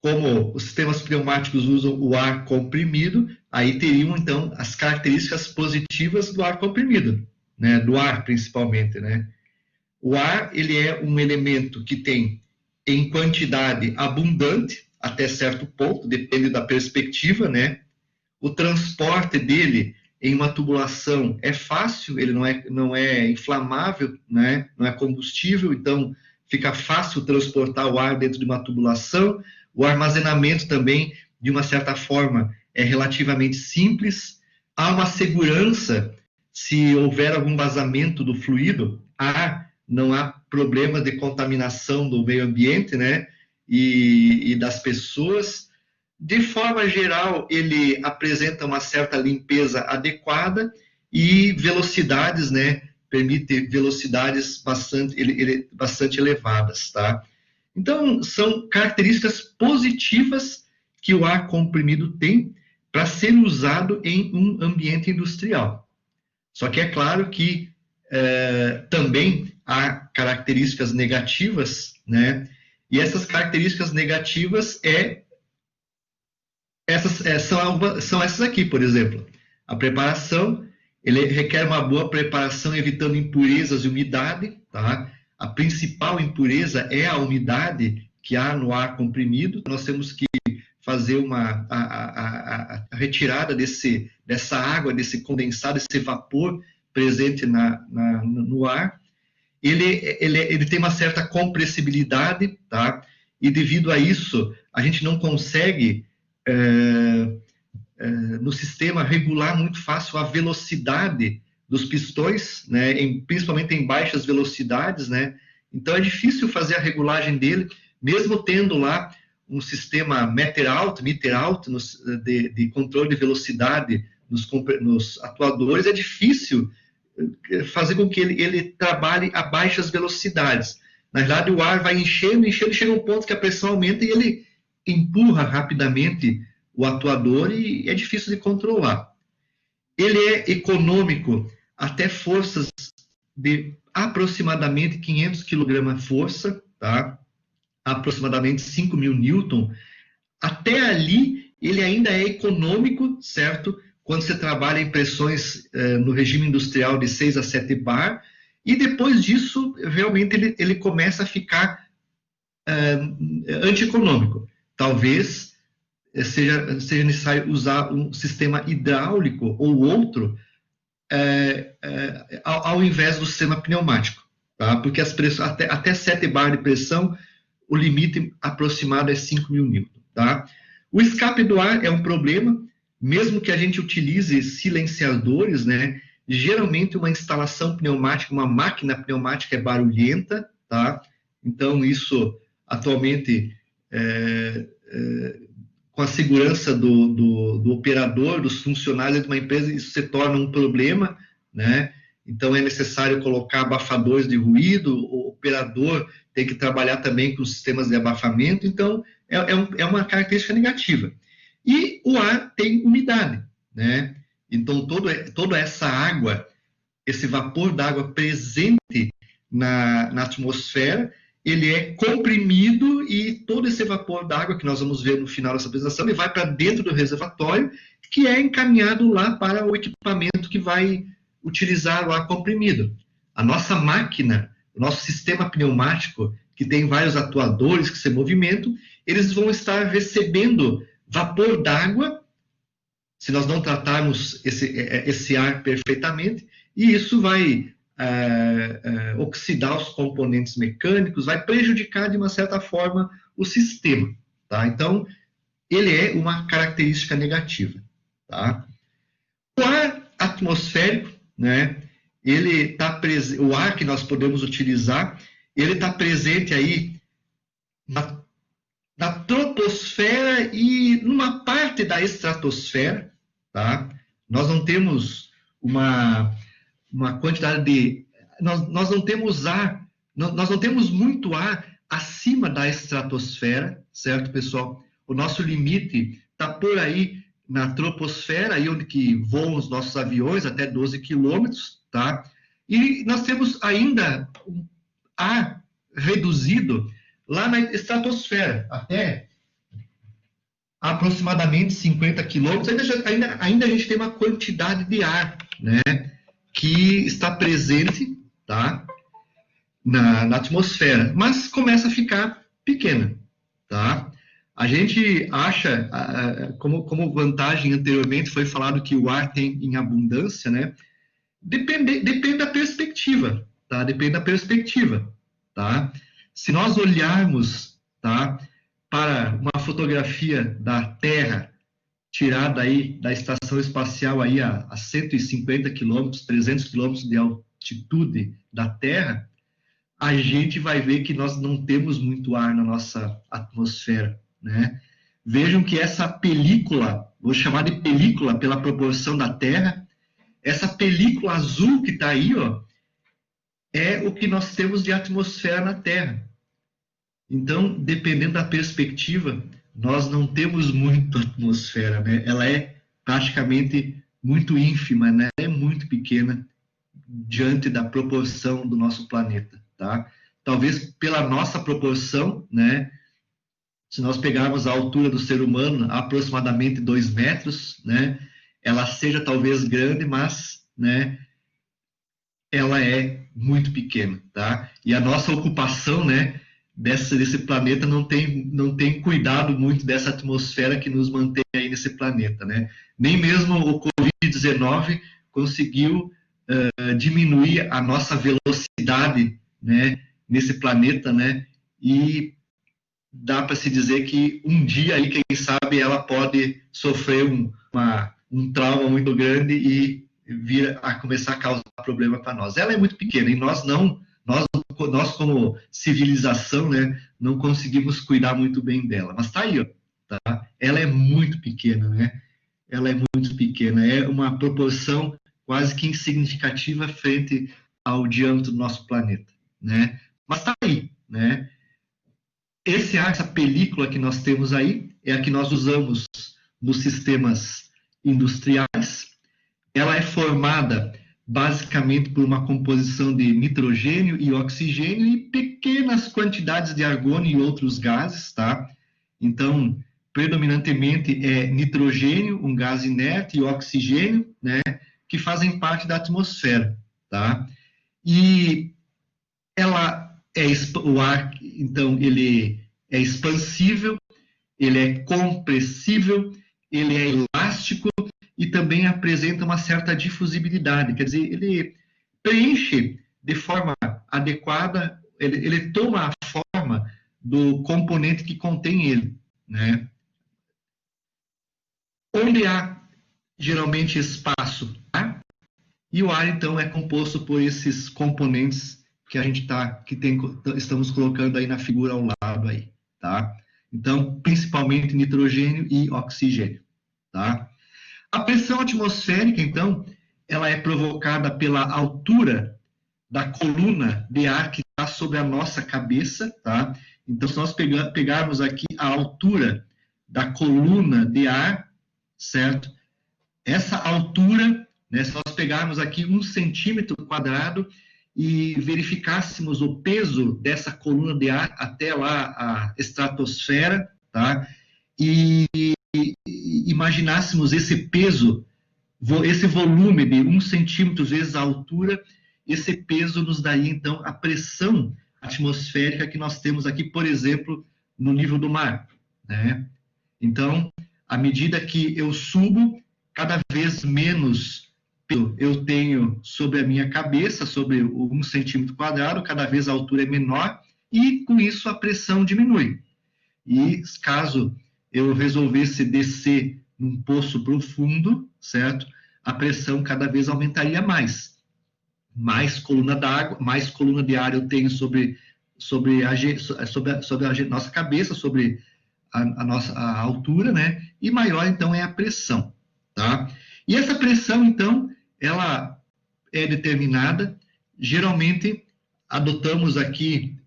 como os sistemas pneumáticos usam o ar comprimido, aí teriam, então, as características positivas do ar comprimido, né? Do ar, principalmente, né? O ar, ele é um elemento que tem, em quantidade abundante, até certo ponto, depende da perspectiva, né? O transporte dele em uma tubulação é fácil, ele não é inflamável, né? Não é combustível, então fica fácil transportar o ar dentro de uma tubulação. O armazenamento também, de uma certa forma, é relativamente simples. Há uma segurança se houver algum vazamento do fluido, não há problema de contaminação do meio ambiente, né? E das pessoas. De forma geral, ele apresenta uma certa limpeza adequada e velocidades, né? Permite velocidades bastante elevadas, tá? Então, são características positivas que o ar comprimido tem para ser usado em um ambiente industrial. Só que é claro que também há características negativas, né? E essas características negativas são essas aqui, por exemplo. A preparação, ele requer uma boa preparação, evitando impurezas e umidade, tá? A principal impureza é a umidade que há no ar comprimido. Nós temos que fazer a retirada dessa água, desse condensado, desse vapor presente no ar. Ele tem uma certa compressibilidade, tá? E devido a isso, a gente não consegue no sistema regular muito fácil a velocidade dos pistões, né, principalmente em baixas velocidades, né? Então é difícil fazer a regulagem dele, mesmo tendo lá um sistema meter out de controle de velocidade nos atuadores, é difícil fazer com que ele trabalhe a baixas velocidades. Na verdade, o ar vai enchendo, chega um ponto que a pressão aumenta e ele empurra rapidamente o atuador e é difícil de controlar. Ele é econômico até forças de aproximadamente 500 kg força, tá? Aproximadamente 5.000 newton. Até ali, ele ainda é econômico, certo? Quando você trabalha em pressões no regime industrial de 6 a 7 bar, e depois disso, realmente, ele começa a ficar antieconômico. Talvez seja necessário usar um sistema hidráulico ou outro ao invés do sistema pneumático, tá? Porque até 7 bar de pressão, o limite aproximado é 5.000 newton, tá? O escape do ar é um problema, mesmo que a gente utilize silenciadores, né? Geralmente uma instalação pneumática, uma máquina pneumática é barulhenta, tá? Então isso atualmente com a segurança do operador, dos funcionários de uma empresa, isso se torna um problema, né? Então é necessário colocar abafadores de ruído, o operador tem que trabalhar também com sistemas de abafamento, então é uma característica negativa. E o ar tem umidade, né? Então toda essa água, esse vapor d'água presente na atmosfera, ele é comprimido e todo esse vapor d'água que nós vamos ver no final dessa apresentação, ele vai para dentro do reservatório, que é encaminhado lá para o equipamento que vai utilizar o ar comprimido. A nossa máquina, o nosso sistema pneumático, que tem vários atuadores que se movimentam, eles vão estar recebendo vapor d'água, se nós não tratarmos esse ar perfeitamente, e isso vai oxidar os componentes mecânicos, vai prejudicar de uma certa forma o sistema, tá? Então, ele é uma característica negativa, tá? O ar atmosférico, né? O ar que nós podemos utilizar, ele está presente aí na troposfera e numa parte da estratosfera, tá? Nós não temos uma quantidade de... Nós não temos ar, nós não temos muito ar acima da estratosfera, certo, pessoal? O nosso limite está por aí na troposfera, aí onde que voam os nossos aviões, até 12 quilômetros, tá? E nós temos ainda um ar reduzido lá na estratosfera, até aproximadamente 50 quilômetros, ainda a gente tem uma quantidade de ar, né, que está presente, tá, na atmosfera, mas começa a ficar pequena, tá? A gente acha, como vantagem anteriormente foi falado que o ar tem em abundância, né? Depende da perspectiva, tá? Depende da perspectiva, tá? Se nós olharmos, tá, para uma fotografia da Terra tirada aí da estação espacial aí a 150 quilômetros, 300 quilômetros de altitude da Terra, a gente vai ver que nós não temos muito ar na nossa atmosfera, né? Vejam que essa película, vou chamar de película pela proporção da Terra, essa película azul que está aí, ó, é o que nós temos de atmosfera na Terra. Então, dependendo da perspectiva, nós não temos muito atmosfera, né? Ela é praticamente muito ínfima, né? É muito pequena diante da proporção do nosso planeta, tá? Talvez pela nossa proporção, né? Se nós pegarmos a altura do ser humano, aproximadamente 2 metros, né? Ela seja talvez grande, mas, né? Ela é muito pequena, tá? E a nossa ocupação, né? Desse planeta não tem cuidado muito dessa atmosfera que nos mantém aí nesse planeta, né? Nem mesmo o Covid-19 conseguiu diminuir a nossa velocidade, né, nesse planeta, né, e dá para se dizer que um dia aí, quem sabe, ela pode sofrer um trauma muito grande e vir a começar a causar problema para nós. Ela é muito pequena e nós como civilização, né, não conseguimos cuidar muito bem dela. Mas tá aí, ó, tá? Ela é muito pequena, né? Ela é muito pequena, é uma proporção quase que insignificativa frente ao diâmetro do nosso planeta, né? Mas tá aí, né? Essa película que nós temos aí é a que nós usamos nos sistemas industriais. Ela é formada basicamente por uma composição de nitrogênio e oxigênio e pequenas quantidades de argônio e outros gases, tá? Então, predominantemente é nitrogênio, um gás inerte, e oxigênio, né, que fazem parte da atmosfera, tá? E o ar, então, ele é expansível, ele é compressível, ele é elástico e também apresenta uma certa difusibilidade, quer dizer, ele preenche de forma adequada, ele toma a forma do componente que contém ele, né? Onde há geralmente espaço, tá? E o ar então é composto por esses componentes que a gente estamos colocando aí na figura ao lado aí, tá? Então, principalmente nitrogênio e oxigênio, tá? A pressão atmosférica, então, ela é provocada pela altura da coluna de ar que está sobre a nossa cabeça, tá? Então, se nós pegarmos aqui a altura da coluna de ar, certo? Essa altura, né, se nós pegarmos aqui 1 centímetro quadrado e verificássemos o peso dessa coluna de ar até lá a estratosfera, tá? E imaginássemos esse peso, esse volume de 1 centímetro vezes a altura, esse peso nos daria, então, a pressão atmosférica que nós temos aqui, por exemplo, no nível do mar, né? Então, à medida que eu subo, cada vez menos peso eu tenho sobre a minha cabeça, sobre o 1 centímetro quadrado, cada vez a altura é menor, e com isso a pressão diminui. E caso eu resolvesse descer num poço profundo, certo? A pressão cada vez aumentaria mais. Mais coluna d'água, mais coluna de ar eu tenho sobre a nossa cabeça, sobre a altura, né? E maior, então, é a pressão, tá? E essa pressão, então, ela é determinada, geralmente, adotamos aqui,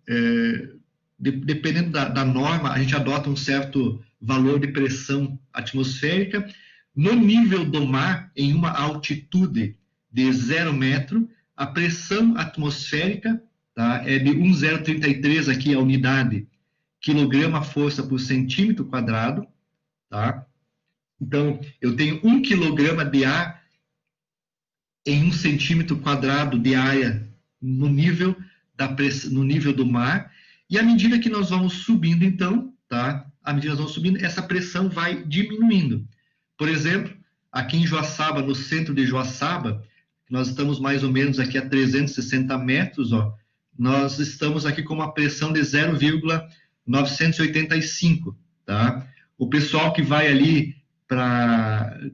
dependendo da norma, a gente adota um certo valor de pressão atmosférica. No nível do mar, em uma altitude de 0 metro, a pressão atmosférica, tá, é de 1,033 aqui a unidade, quilograma força por centímetro quadrado, tá? Então, eu tenho 1 quilograma de ar em 1 centímetro quadrado de área no nível no nível do mar, e à medida que nós vamos subindo, então, tá? À medida que nós vamos subindo, essa pressão vai diminuindo. Por exemplo, aqui em Joaçaba, no centro de Joaçaba, nós estamos mais ou menos aqui a 360 metros, ó, nós estamos aqui com uma pressão de 0,985, tá? O pessoal que vai ali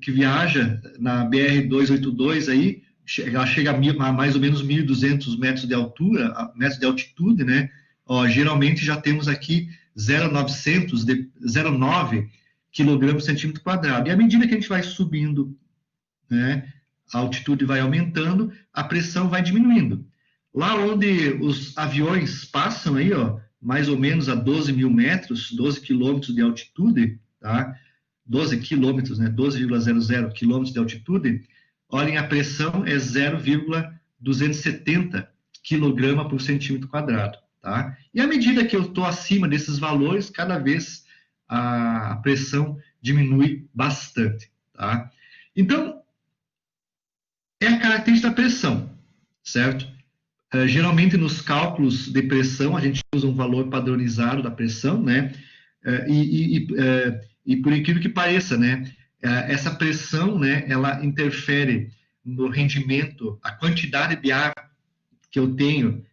que viaja na BR-282 aí, ela chega a mais ou menos 1.200 metros de altura, metros de altitude, né? Ó, geralmente já temos aqui 0,9 quilogramos por centímetro quadrado. E à medida que a gente vai subindo, né, a altitude vai aumentando, a pressão vai diminuindo. Lá onde os aviões passam aí, ó, mais ou menos a 12 mil metros, 12 quilômetros de altitude, tá? 12 quilômetros, né? 12,00 quilômetros de altitude, olhem, a pressão é 0,270 quilograma por centímetro quadrado, tá? E à medida que eu estou acima desses valores, cada vez a pressão diminui bastante, tá? Então, é a característica da pressão, certo? Geralmente, nos cálculos de pressão, a gente usa um valor padronizado da pressão, né? E por incrível que pareça, né? Essa pressão, né? Ela interfere no rendimento, a quantidade de ar que eu tenho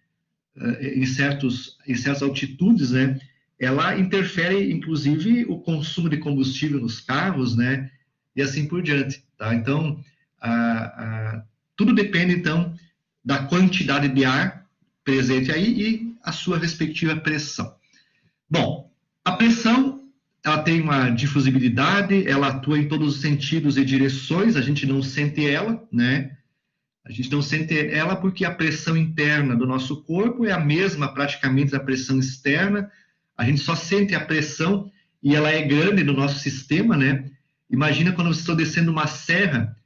em certas altitudes, né? Ela interfere, inclusive, o consumo de combustível nos carros, né? E assim por diante, tá? Então, tudo depende, então, da quantidade de ar presente aí e a sua respectiva pressão. Bom, a pressão, ela tem uma difusibilidade, ela atua em todos os sentidos e direções, a gente não sente ela, né? A gente não sente ela porque a pressão interna do nosso corpo é a mesma praticamente da pressão externa, a gente só sente a pressão e ela é grande no nosso sistema, né? Imagina quando vocês estão descendo uma serra,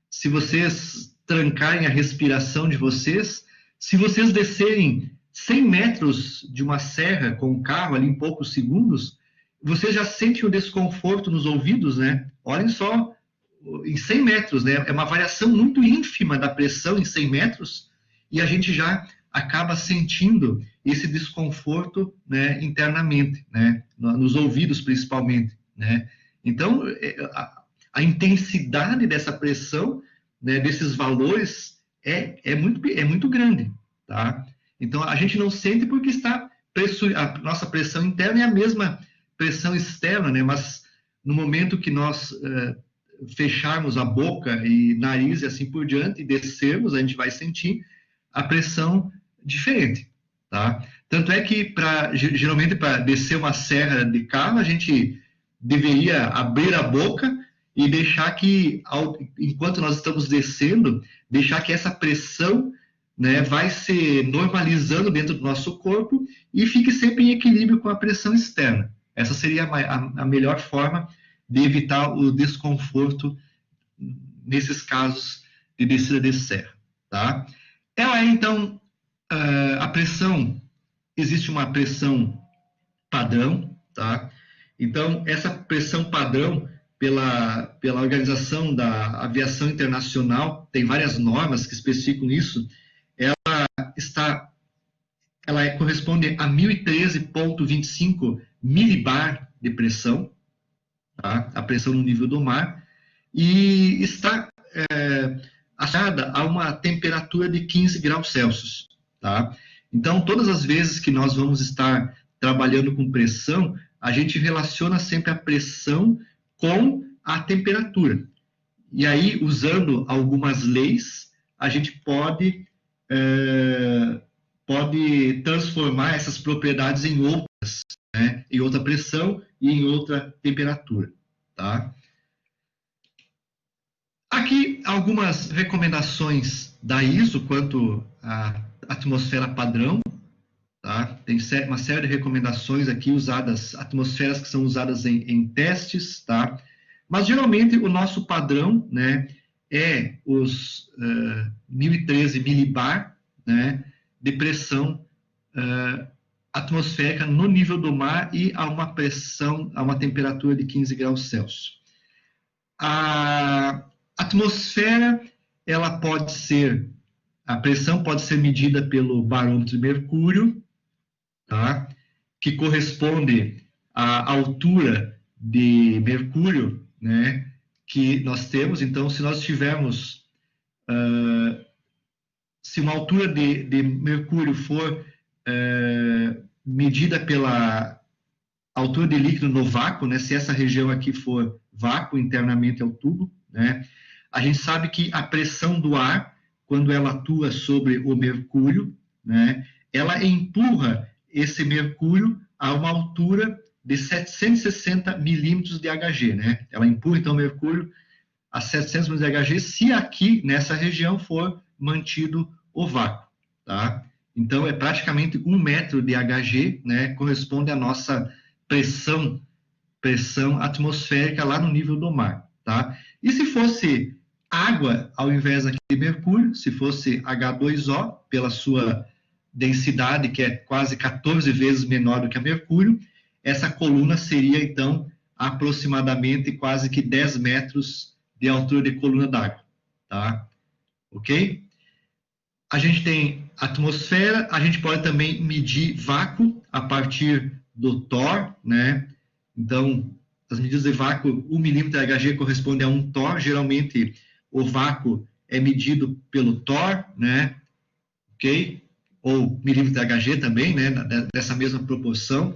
se vocês trancarem a respiração de vocês, se vocês descerem 100 metros de uma serra com o carro ali em poucos segundos, vocês já sentem o desconforto nos ouvidos, né? Olhem só, em 100 metros, né? É uma variação muito ínfima da pressão em 100 metros e a gente já acaba sentindo esse desconforto, né, internamente, né? Nos ouvidos principalmente, né? Então, a intensidade dessa pressão, né, desses valores é muito grande, tá? Então, a gente não sente porque a nossa pressão interna é a mesma pressão externa, né? Mas no momento que nós fecharmos a boca e nariz e assim por diante e descermos, a gente vai sentir a pressão diferente, tá? Tanto é que, geralmente, para descer uma serra de carro, a gente deveria abrir a boca e deixar que, enquanto nós estamos descendo, deixar que essa pressão, né, vai se normalizando dentro do nosso corpo e fique sempre em equilíbrio com a pressão externa. Essa seria a melhor forma de evitar o desconforto nesses casos de descida de serra, tá? Ela é, então, a pressão, existe uma pressão padrão, tá? Então, essa pressão padrão, pela Organização da Aviação Internacional, tem várias normas que especificam isso, ela corresponde a 1013,25 milibar de pressão, tá? A pressão no nível do mar, e está associada a uma temperatura de 15 graus Celsius, tá? Então, todas as vezes que nós vamos estar trabalhando com pressão, a gente relaciona sempre a pressão com a temperatura. E aí, usando algumas leis, a gente pode transformar essas propriedades em outras, né? Em outra pressão e em outra temperatura, tá? Aqui, algumas recomendações da ISO quanto à atmosfera padrão, tá? Tem uma série de recomendações aqui usadas, atmosferas que são usadas em testes, tá? Mas, geralmente, o nosso padrão, né, é os 1013 milibar, né, de pressão atmosférica no nível do mar e a uma pressão, a uma temperatura de 15 graus Celsius. A atmosfera, ela pode ser, a pressão pode ser medida pelo barômetro de mercúrio, tá? Que corresponde à altura de mercúrio, né, que nós temos. Então, se nós tivermos, se uma altura de mercúrio for medida pela altura de líquido no vácuo, né, se essa região aqui for vácuo, internamente é o tubo, né, a gente sabe que a pressão do ar, quando ela atua sobre o mercúrio, né, ela empurra esse mercúrio a uma altura de 760 milímetros de Hg, né? Ela empurra, então, o mercúrio a 700 milímetros de Hg, se aqui, nessa região, for mantido o vácuo, tá? Então, é praticamente 1 metro de Hg, né? Corresponde à nossa pressão atmosférica lá no nível do mar, tá? E se fosse água, ao invés aqui de mercúrio, se fosse H2O, pela sua densidade, que é quase 14 vezes menor do que a mercúrio, essa coluna seria, então, aproximadamente quase que 10 metros de altura de coluna d'água, tá? Ok? A gente tem atmosfera, a gente pode também medir vácuo a partir do torr, né? Então, as medidas de vácuo, 1 milímetro de Hg corresponde a 1 torr, geralmente o vácuo é medido pelo torr, né? Ok? Ou milímetro de Hg também, né? Dessa mesma proporção.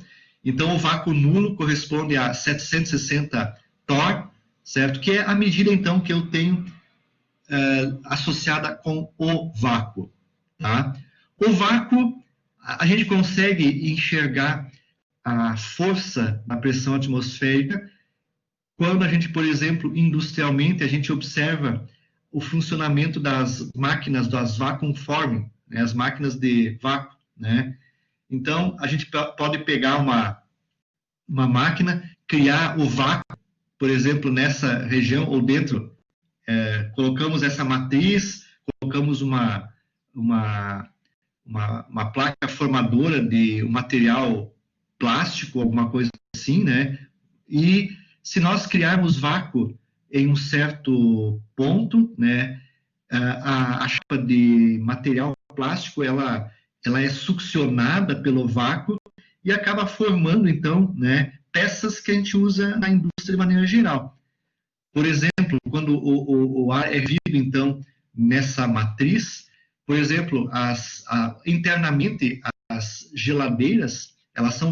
Então, o vácuo nulo corresponde a 760 torr, certo? Que é a medida, então, que eu tenho associada com o vácuo, tá? O vácuo, a gente consegue enxergar a força da pressão atmosférica quando a gente, por exemplo, industrialmente, a gente observa o funcionamento das máquinas, das vacuum forming, né? As máquinas de vácuo, né? Então, a gente pode pegar uma máquina, criar o vácuo, por exemplo, nessa região ou dentro, colocamos essa matriz, colocamos uma placa formadora de um material plástico, alguma coisa assim, né? E se nós criarmos vácuo em um certo ponto, né, a chapa de material plástico, ela é succionada pelo vácuo e acaba formando, então, né, peças que a gente usa na indústria de maneira geral. Por exemplo, quando o ar é vivo, então, nessa matriz, por exemplo, internamente, as geladeiras, elas são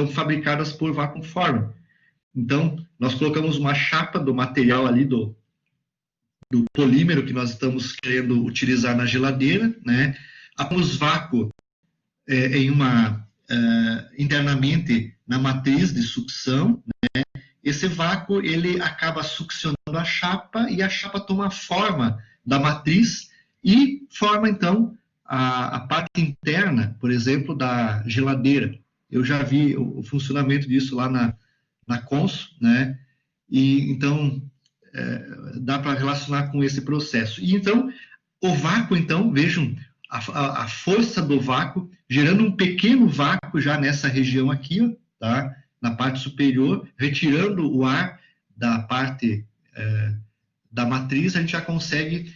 fabricadas por vacuum forming. Então, nós colocamos uma chapa do material ali, do polímero que nós estamos querendo utilizar na geladeira, né? Após vácuo internamente na matriz de sucção, né? Esse vácuo, ele acaba succionando a chapa e a chapa toma a forma da matriz e forma, então, a parte interna, por exemplo, da geladeira. Eu já vi o funcionamento disso lá na Consul, né? E, então, dá para relacionar com esse processo. E, então, o vácuo, então, vejam, a força do vácuo, gerando um pequeno vácuo já nessa região aqui, ó, tá? Na parte superior, retirando o ar da parte da matriz, a gente já consegue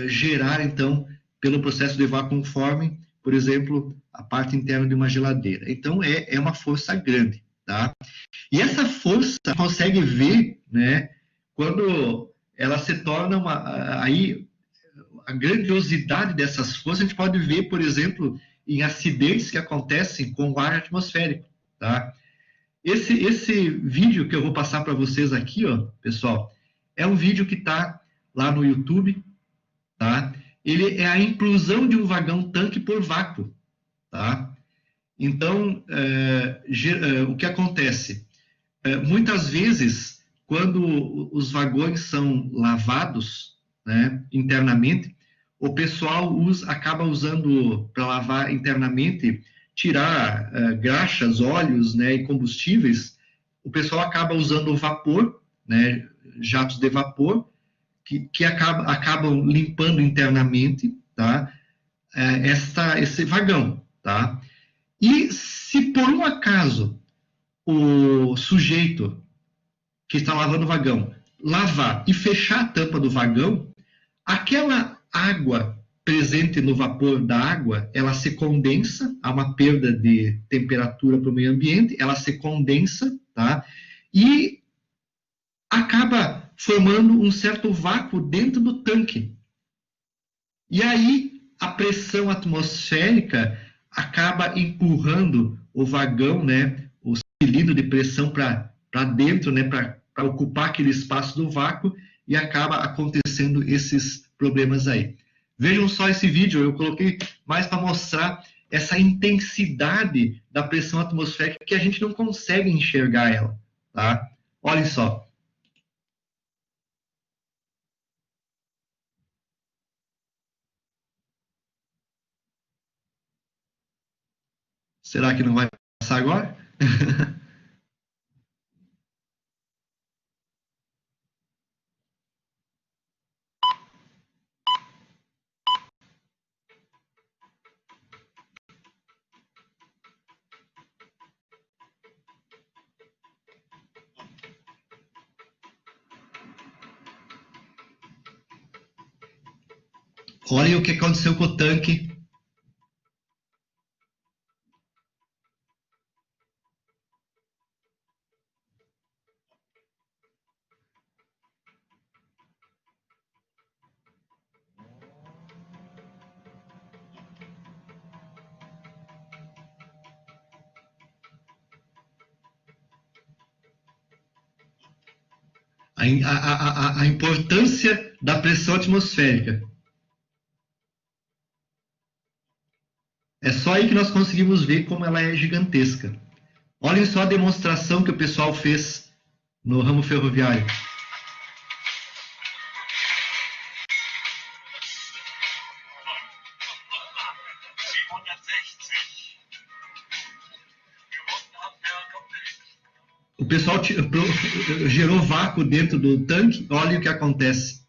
gerar, então, pelo processo de vacuum forming, por exemplo, a parte interna de uma geladeira. Então, é uma força grande, tá? E essa força consegue ver, né, quando ela se torna aí a grandiosidade dessas forças, a gente pode ver, por exemplo, em acidentes que acontecem com o ar atmosférico, tá? Esse vídeo que eu vou passar para vocês aqui, ó, pessoal, é um vídeo que está lá no YouTube, tá? Ele é a implosão de um vagão-tanque por vácuo, tá? Então, o que acontece? Muitas vezes, quando os vagões são lavados, né, internamente, o pessoal acaba usando para lavar internamente, tirar graxas, óleos, né, e combustíveis, o pessoal acaba usando o vapor, né, jatos de vapor, que acabam limpando internamente, tá, esse vagão. tá? E se por um acaso o sujeito que está lavando o vagão lavar e fechar a tampa do vagão, aquela água presente no vapor da água, ela se condensa, há uma perda de temperatura para o meio ambiente, ela se condensa, tá? E acaba formando um certo vácuo dentro do tanque. E aí a pressão atmosférica acaba empurrando o vagão, né, o cilindro de pressão para dentro, né, para ocupar aquele espaço do vácuo, e acaba acontecendo esses problemas aí. Vejam só esse vídeo, eu coloquei mais para mostrar essa intensidade da pressão atmosférica que a gente não consegue enxergar ela, tá? Olhem só. Será que não vai passar agora? Olhem o que aconteceu com o tanque. A importância da pressão atmosférica. É só aí que nós conseguimos ver como ela é gigantesca. Olhem só a demonstração que o pessoal fez no ramo ferroviário. O pessoal gerou vácuo dentro do tanque, olha o que acontece.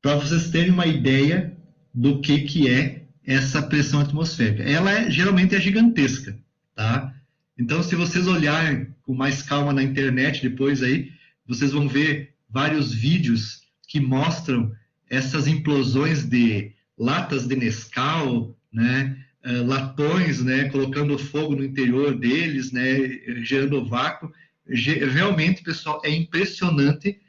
Para vocês terem uma ideia do que é essa pressão atmosférica. Ela geralmente é gigantesca, tá? Então, se vocês olharem com mais calma na internet depois aí, vocês vão ver vários vídeos que mostram essas implosões de latas de Nescau, né? Latões, né? Colocando fogo no interior deles, né? Gerando vácuo. Realmente, pessoal, é impressionante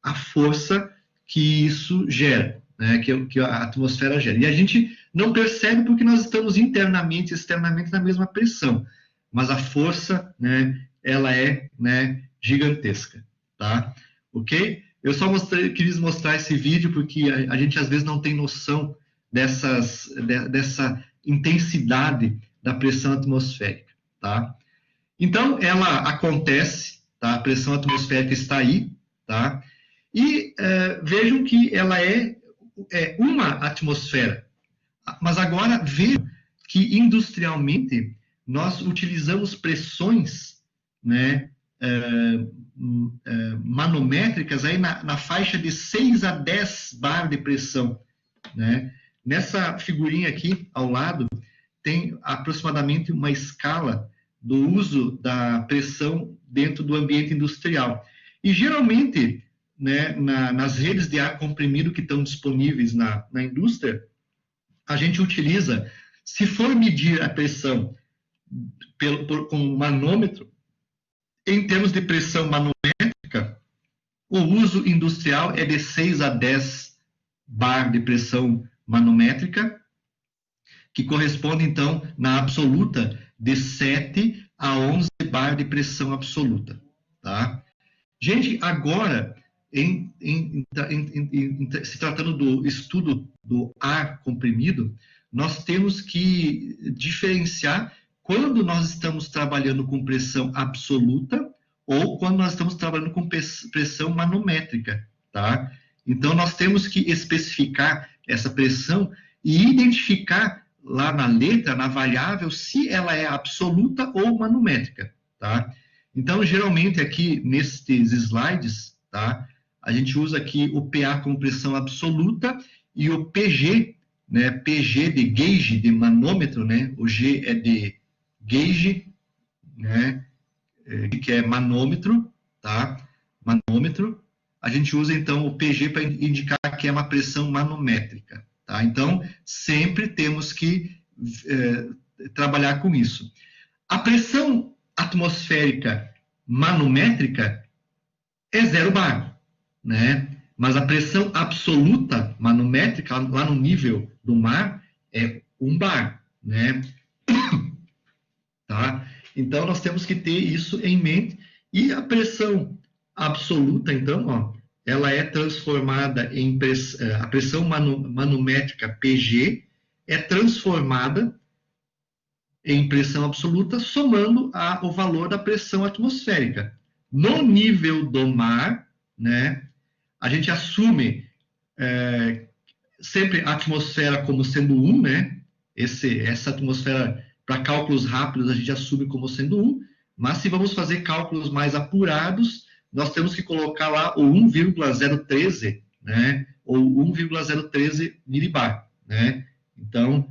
a força que isso gera, né? que a atmosfera gera. E a gente não percebe porque nós estamos internamente e externamente na mesma pressão, mas a força, né, ela é, né, gigantesca, tá? Ok? Eu só quis mostrar esse vídeo porque a gente às vezes não tem noção dessa intensidade da pressão atmosférica, tá? Então, ela acontece, tá? A pressão atmosférica está aí, tá? E vejam que ela é uma atmosfera. Mas agora vejam que industrialmente nós utilizamos pressões, né, manométricas aí na faixa de 6 a 10 bar de pressão, né? Nessa figurinha aqui ao lado tem aproximadamente uma escala do uso da pressão dentro do ambiente industrial. E geralmente, né, nas redes de ar comprimido que estão disponíveis na indústria, a gente utiliza, se for medir a pressão com um manômetro, em termos de pressão manométrica, o uso industrial é de 6 a 10 bar de pressão manométrica, que corresponde, então, na absoluta, de 7 a 11 bar de pressão absoluta. Tá? Gente, agora, se tratando do estudo do ar comprimido, nós temos que diferenciar quando nós estamos trabalhando com pressão absoluta ou quando nós estamos trabalhando com pressão manométrica, tá? Então, nós temos que especificar essa pressão e identificar lá na letra, na variável, se ela é absoluta ou manométrica, tá? Então, geralmente aqui nestes slides, tá? a gente usa aqui o PA como pressão absoluta e o PG, né? PG de gauge, de manômetro, né? O G é de gauge, né? Que é manômetro, tá? Manômetro. A gente usa, então, o PG para indicar que é uma pressão manométrica, tá? Então, sempre temos que trabalhar com isso. A pressão atmosférica manométrica é 0 bar, né? Mas a pressão absoluta manométrica, lá no nível do mar, é 1 bar, né? Tá? Então, nós temos que ter isso em mente. E a pressão absoluta, então, ó, ela é transformada em a pressão manométrica PG é transformada em pressão absoluta, somando o valor da pressão atmosférica. No nível do mar, né, a gente assume sempre a atmosfera como sendo 1, né? Essa atmosfera, para cálculos rápidos, a gente assume como sendo 1, mas se vamos fazer cálculos mais apurados, nós temos que colocar lá o 1,013, né? Ou 1,013 milibar, né? Então,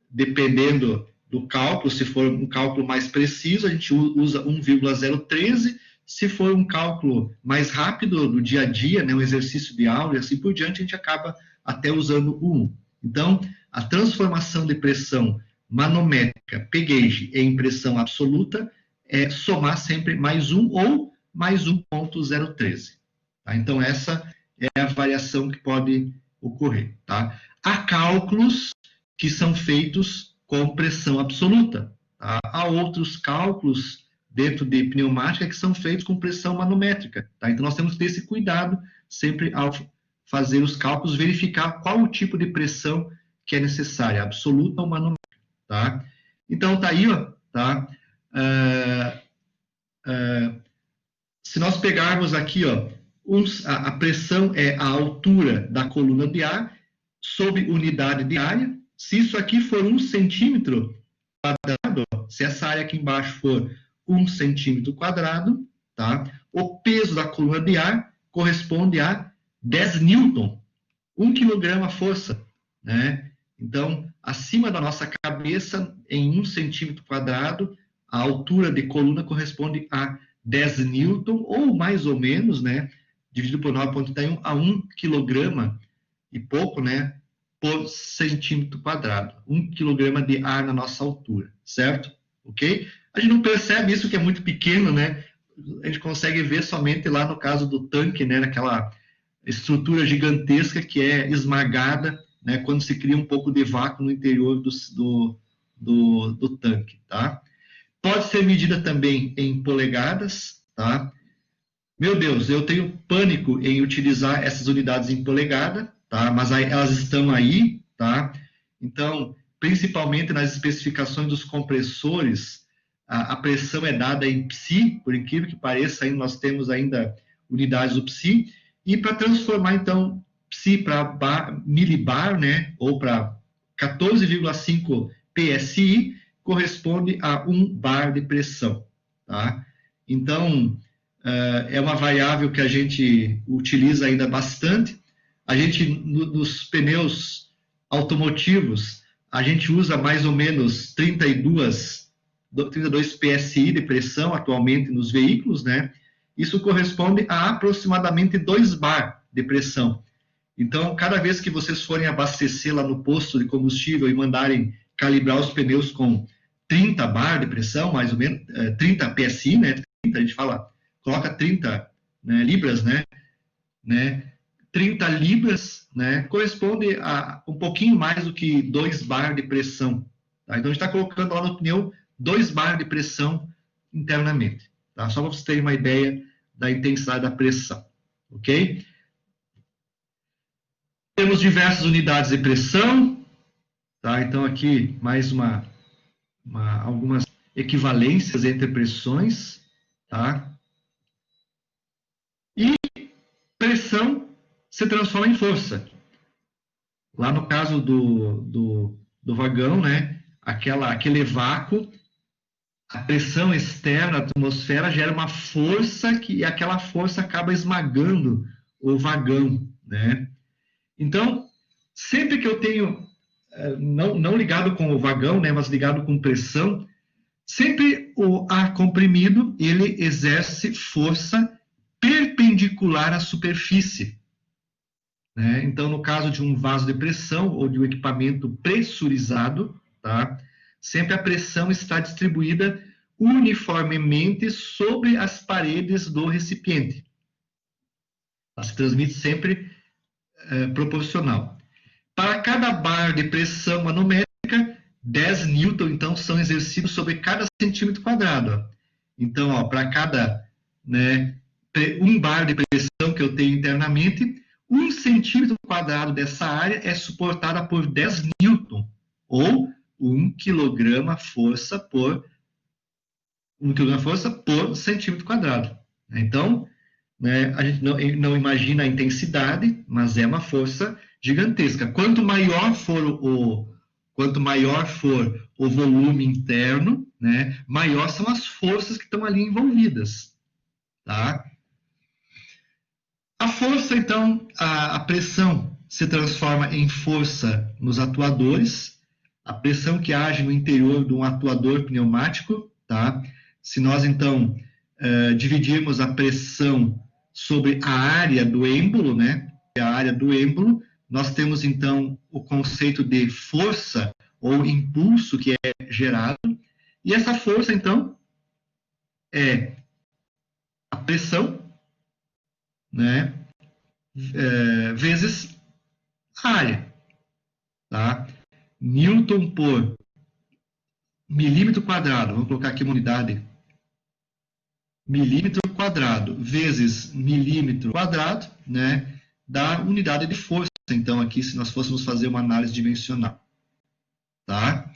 dependendo do cálculo, se for um cálculo mais preciso, a gente usa 1,013. Se for um cálculo mais rápido do dia a dia, né, um exercício de aula e assim por diante, a gente acaba até usando o 1. Então, a transformação de pressão manométrica, P-gauge, em pressão absoluta, é somar sempre mais 1 ou mais 1,013. Tá? Então, essa é a variação que pode ocorrer. Tá? Há cálculos que são feitos com pressão absoluta. Tá? Há outros cálculos dentro de pneumática que são feitos com pressão manométrica. Tá? Então, nós temos que ter esse cuidado sempre ao fazer os cálculos, verificar qual o tipo de pressão que é necessária, absoluta ou manométrica. Tá? Então, tá aí, ó, tá? Se nós pegarmos aqui, ó, a pressão é a altura da coluna de ar sob unidade de área. Se isso aqui for 1 centímetro quadrado, se essa área aqui embaixo for 1 centímetro quadrado, tá? O peso da coluna de ar corresponde a 10 newton, 1 quilograma força, né? Então, acima da nossa cabeça, em 1 centímetro quadrado, a altura de coluna corresponde a 10 newton, ou mais ou menos, né? Dividido por 9,31 a 1 quilograma e pouco, né? Por centímetro quadrado. 1 quilograma de ar na nossa altura, certo? Ok? A gente não percebe isso, que é muito pequeno, né? A gente consegue ver somente lá no caso do tanque, né? Naquela estrutura gigantesca que é esmagada, né? Quando se cria um pouco de vácuo no interior do tanque, tá? Pode ser medida também em polegadas, tá? Meu Deus, eu tenho pânico em utilizar essas unidades em polegada, tá? Mas elas estão aí, tá? Então, principalmente nas especificações dos compressores, a pressão é dada em psi, por incrível que pareça, ainda nós temos ainda unidades do psi, e para transformar, então, psi para milibar, né? Ou para 14,5 psi, corresponde a 1 bar de pressão, tá? Então, é uma variável que a gente utiliza ainda bastante. A gente, nos pneus automotivos, a gente usa mais ou menos 32 psi de pressão atualmente nos veículos, né? Isso corresponde a aproximadamente 2 bar de pressão. Então, cada vez que vocês forem abastecer lá no posto de combustível e mandarem calibrar os pneus com 30 bar de pressão, mais ou menos, 30 psi, né? 30, a gente fala, coloca 30, né, libras, né? 30 libras, né? Corresponde a um pouquinho mais do que 2 bar de pressão. Tá? Então, a gente está colocando lá no pneu 2 bar de pressão internamente. Tá? Só para vocês terem uma ideia da intensidade da pressão. Ok? Temos diversas unidades de pressão. Tá? Então, aqui, mais algumas equivalências entre pressões. Tá? E pressão se transforma em força. Lá no caso do vagão, né? Aquele vácuo, a pressão externa, a atmosfera, gera uma força e aquela força acaba esmagando o vagão, né? Então, sempre que eu tenho, não ligado com o vagão, né, mas ligado com pressão, sempre o ar comprimido, ele exerce força perpendicular à superfície, né? Então, no caso de um vaso de pressão ou de um equipamento pressurizado, tá? Sempre a pressão está distribuída uniformemente sobre as paredes do recipiente. Ela se transmite sempre proporcional. Para cada bar de pressão manométrica, 10 newton, então, são exercidos sobre cada centímetro quadrado. Ó. Então, ó, para cada, né, um bar de pressão que eu tenho internamente, 1 centímetro quadrado dessa área é suportada por 10 newton, ou 1 quilograma força por 1 quilograma força por centímetro quadrado. Então, né, a gente não imagina a intensidade, mas é uma força gigantesca. Quanto maior for o volume interno, né, maior são as forças que estão ali envolvidas, tá? A força, então, a pressão se transforma em força nos atuadores, a pressão que age no interior de um atuador pneumático, tá? Se nós, então, dividirmos a pressão sobre a área do êmbolo, né? A área do êmbolo, nós temos, então, o conceito de força ou impulso que é gerado, e essa força, então, é a pressão, né? Vezes a área, tá? Newton por milímetro quadrado, vamos colocar aqui uma unidade, milímetro quadrado vezes milímetro quadrado, né, dá unidade de força, então, aqui, se nós fôssemos fazer uma análise dimensional, tá?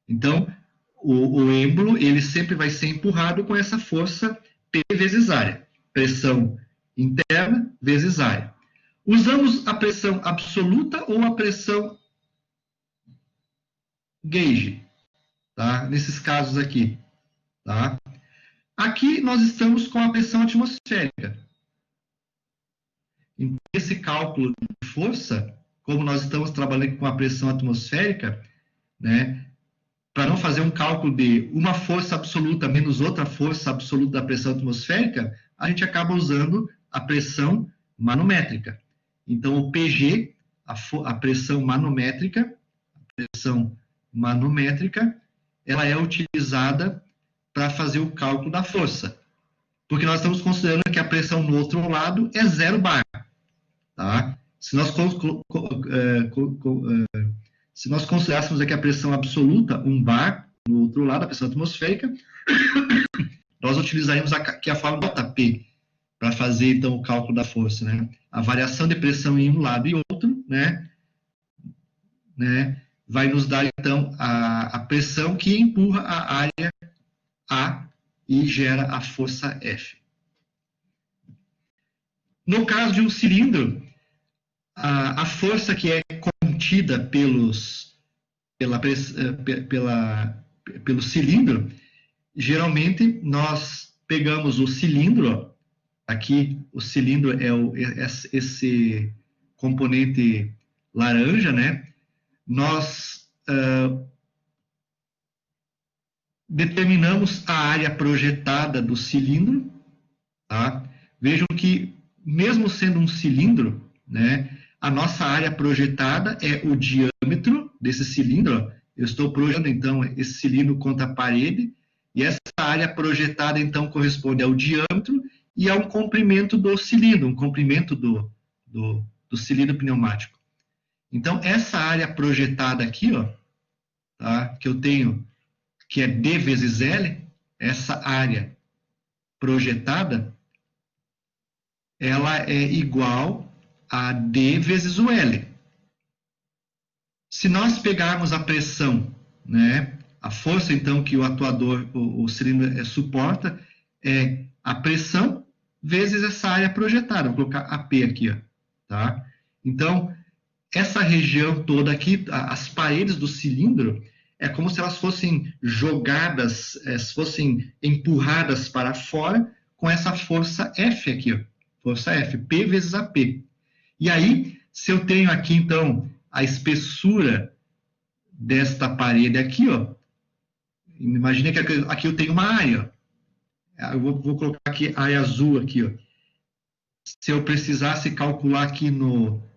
Então, o êmbolo, ele sempre vai ser empurrado com essa força P vezes área, pressão interna vezes área. Usamos a pressão absoluta ou a pressão gauge, tá? Nesses casos aqui, tá? Aqui nós estamos com a pressão atmosférica. Então, esse cálculo de força, como nós estamos trabalhando com a pressão atmosférica, né, para não fazer um cálculo de uma força absoluta menos outra força absoluta da pressão atmosférica, a gente acaba usando a pressão manométrica. Então, o PG, a pressão manométrica, ela é utilizada para fazer o cálculo da força. Porque nós estamos considerando que a pressão no outro lado é 0 bar. Tá? Se nós considerássemos aqui a pressão absoluta, 1 bar, no outro lado, a pressão atmosférica, nós utilizaríamos aqui a fórmula ΔP para fazer, então, o cálculo da força. Né? A variação de pressão em um lado e outro, né, vai nos dar, então, a pressão que empurra a área A e gera a força F. No caso de um cilindro, a força que é contida pelo cilindro, geralmente nós pegamos o cilindro, aqui o cilindro é esse componente laranja, né? Nós determinamos a área projetada do cilindro, tá? Vejam que, mesmo sendo um cilindro, né, a nossa área projetada é o diâmetro desse cilindro. Eu estou projetando, então, esse cilindro contra a parede, e essa área projetada, então, corresponde ao diâmetro e ao comprimento do cilindro, um comprimento do cilindro pneumático. Então, essa área projetada aqui, ó, tá, que eu tenho, que é D vezes L, essa área projetada, ela é igual a D vezes o L. Se nós pegarmos a pressão, né, a força, então, que o atuador, o cilindro suporta, é a pressão vezes essa área projetada. Vou colocar AP aqui, ó, tá? Então, essa região toda aqui, as paredes do cilindro, é como se elas fossem jogadas, fossem empurradas para fora com essa força F aqui, ó, Força F, P vezes AP. E aí, se eu tenho aqui, então, a espessura desta parede aqui, ó, imagine que aqui eu tenho uma área, ó. Eu vou colocar aqui a área azul aqui, ó. Se eu precisasse calcular aqui no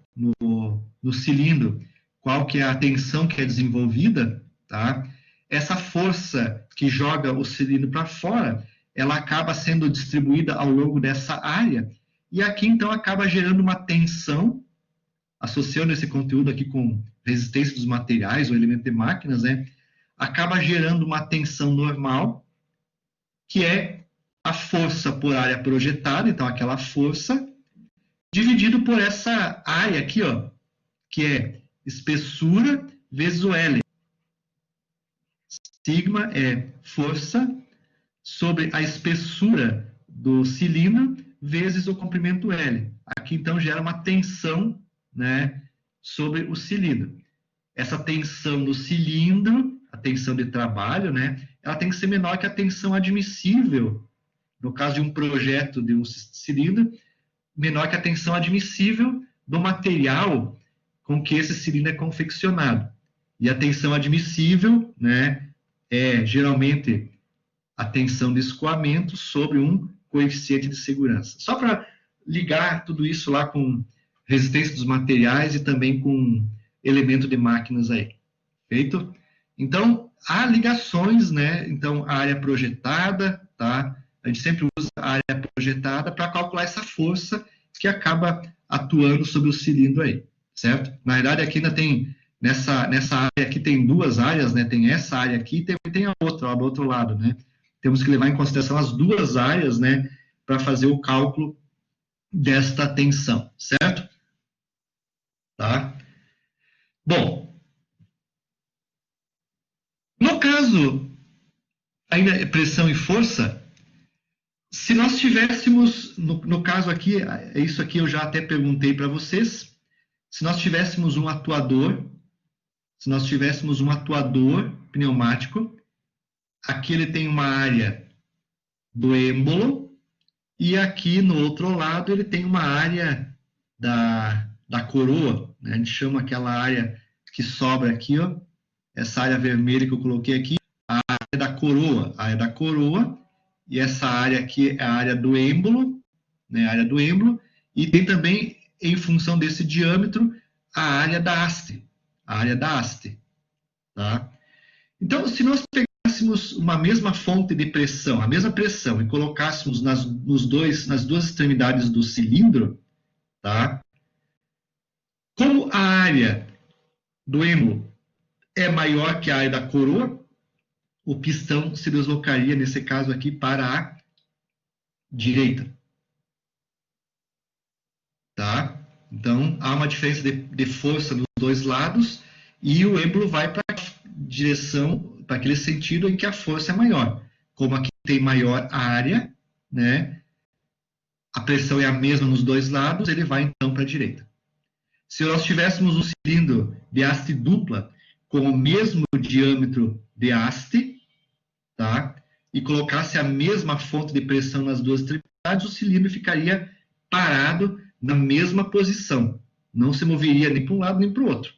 cilindro qual que é a tensão que é desenvolvida, tá? Essa força que joga o cilindro para fora, ela acaba sendo distribuída ao longo dessa área, e aqui, então, acaba gerando uma tensão, associando esse conteúdo aqui com resistência dos materiais, ou elemento de máquinas, né? Acaba gerando uma tensão normal, que é a força por área projetada, então aquela força, dividido por essa área aqui, ó, que é espessura vezes o L. Sigma é força sobre a espessura do cilindro vezes o comprimento L. Aqui, então, gera uma tensão, né, sobre o cilindro. Essa tensão no cilindro, a tensão de trabalho, né, ela tem que ser menor que a tensão admissível, no caso de um projeto de um cilindro, menor que a tensão admissível do material com que esse cilindro é confeccionado. E a tensão admissível, né, é geralmente a tensão de escoamento sobre um coeficiente de segurança. Só para ligar tudo isso lá com resistência dos materiais e também com elemento de máquinas aí. Feito? Então, há ligações, né? Então, a área projetada, tá? A gente sempre usa a área projetada para calcular essa força que acaba atuando sobre o cilindro aí, certo? Na verdade, aqui ainda tem, nessa área aqui tem duas áreas, né? Tem essa área aqui e tem a outra, ó, do outro lado, né? Temos que levar em consideração as duas áreas, né? Para fazer o cálculo desta tensão, certo? Tá? Bom, no caso, ainda pressão e força, se nós tivéssemos, no caso aqui, isso aqui eu já até perguntei para vocês, se nós tivéssemos um atuador pneumático, aqui ele tem uma área do êmbolo, e aqui no outro lado ele tem uma área da coroa, né? A gente chama aquela área que sobra aqui, ó, essa área vermelha que eu coloquei aqui, a área da coroa, e essa área aqui é a área do êmbolo, né, a área do êmbolo, e tem também, em função desse diâmetro, a área da haste, tá? Então, se nós pegássemos uma mesma fonte de pressão, a mesma pressão, e colocássemos nas duas extremidades do cilindro, tá? Como a área do êmbolo é maior que a área da coroa, o pistão se deslocaria, nesse caso aqui, para a direita. Tá? Então, há uma diferença de força nos dois lados e o êmbolo vai para a direção, para aquele sentido em que a força é maior. Como aqui tem maior área, né, a pressão é a mesma nos dois lados, ele vai então para a direita. Se nós tivéssemos um cilindro de haste dupla com o mesmo diâmetro de haste, tá, e colocasse a mesma fonte de pressão nas duas extremidades, o cilindro ficaria parado na mesma posição. Não se moveria nem para um lado nem para o outro.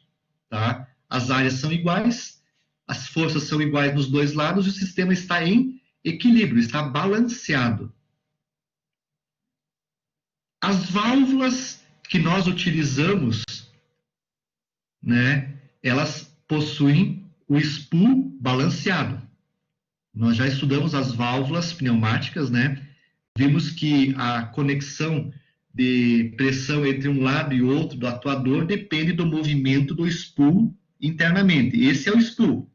Tá? As áreas são iguais, as forças são iguais nos dois lados e o sistema está em equilíbrio, está balanceado. As válvulas que nós utilizamos, né, elas possuem o spool balanceado. Nós já estudamos as válvulas pneumáticas, né? Vimos que a conexão de pressão entre um lado e outro do atuador depende do movimento do spool internamente. Esse é o spool.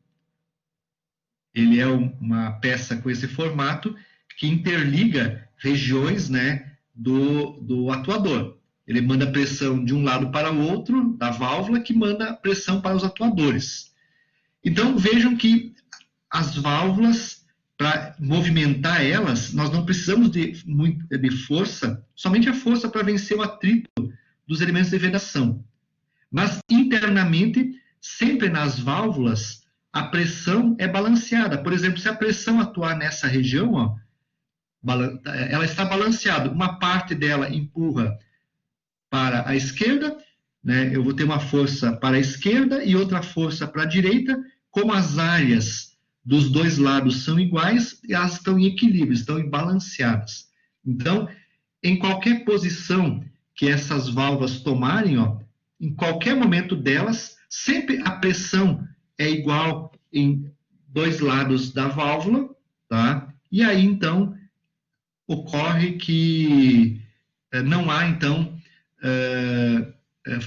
Ele é uma peça com esse formato que interliga regiões, né, do atuador. Ele manda pressão de um lado para o outro da válvula, que manda pressão para os atuadores. Então, vejam que as válvulas, para movimentar elas, nós não precisamos de força, somente a força para vencer o atrito dos elementos de vedação. Mas, internamente, sempre nas válvulas, a pressão é balanceada. Por exemplo, se a pressão atuar nessa região, ó, ela está balanceada. Uma parte dela empurra para a esquerda, né? Eu vou ter uma força para a esquerda e outra força para a direita. Como as áreas dos dois lados são iguais, elas estão em equilíbrio, estão balanceadas. Então, em qualquer posição que essas válvulas tomarem, ó, em qualquer momento delas, sempre a pressão é igual em dois lados da válvula, tá? E aí, então, ocorre que não há, então,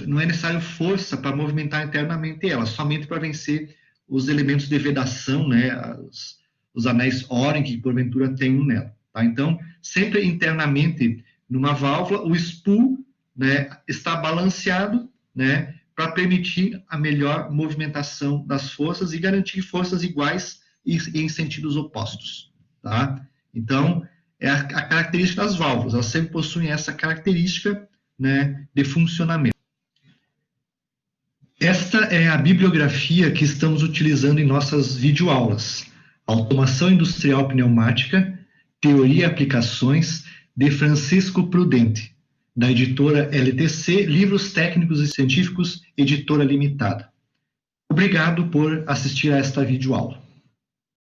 não é necessário força para movimentar internamente ela, somente para vencer os elementos de vedação, né, os anéis Oring que porventura tenham nela. Tá? Então, sempre internamente numa válvula, o spool, né, está balanceado, né, para permitir a melhor movimentação das forças e garantir forças iguais e em sentidos opostos. Tá? Então, é a característica das válvulas, elas sempre possuem essa característica, né, de funcionamento. Esta é a bibliografia que estamos utilizando em nossas videoaulas. Automação Industrial Pneumática, Teoria e Aplicações, de Francisco Prudente, da editora LTC, Livros Técnicos e Científicos, editora limitada. Obrigado por assistir a esta videoaula.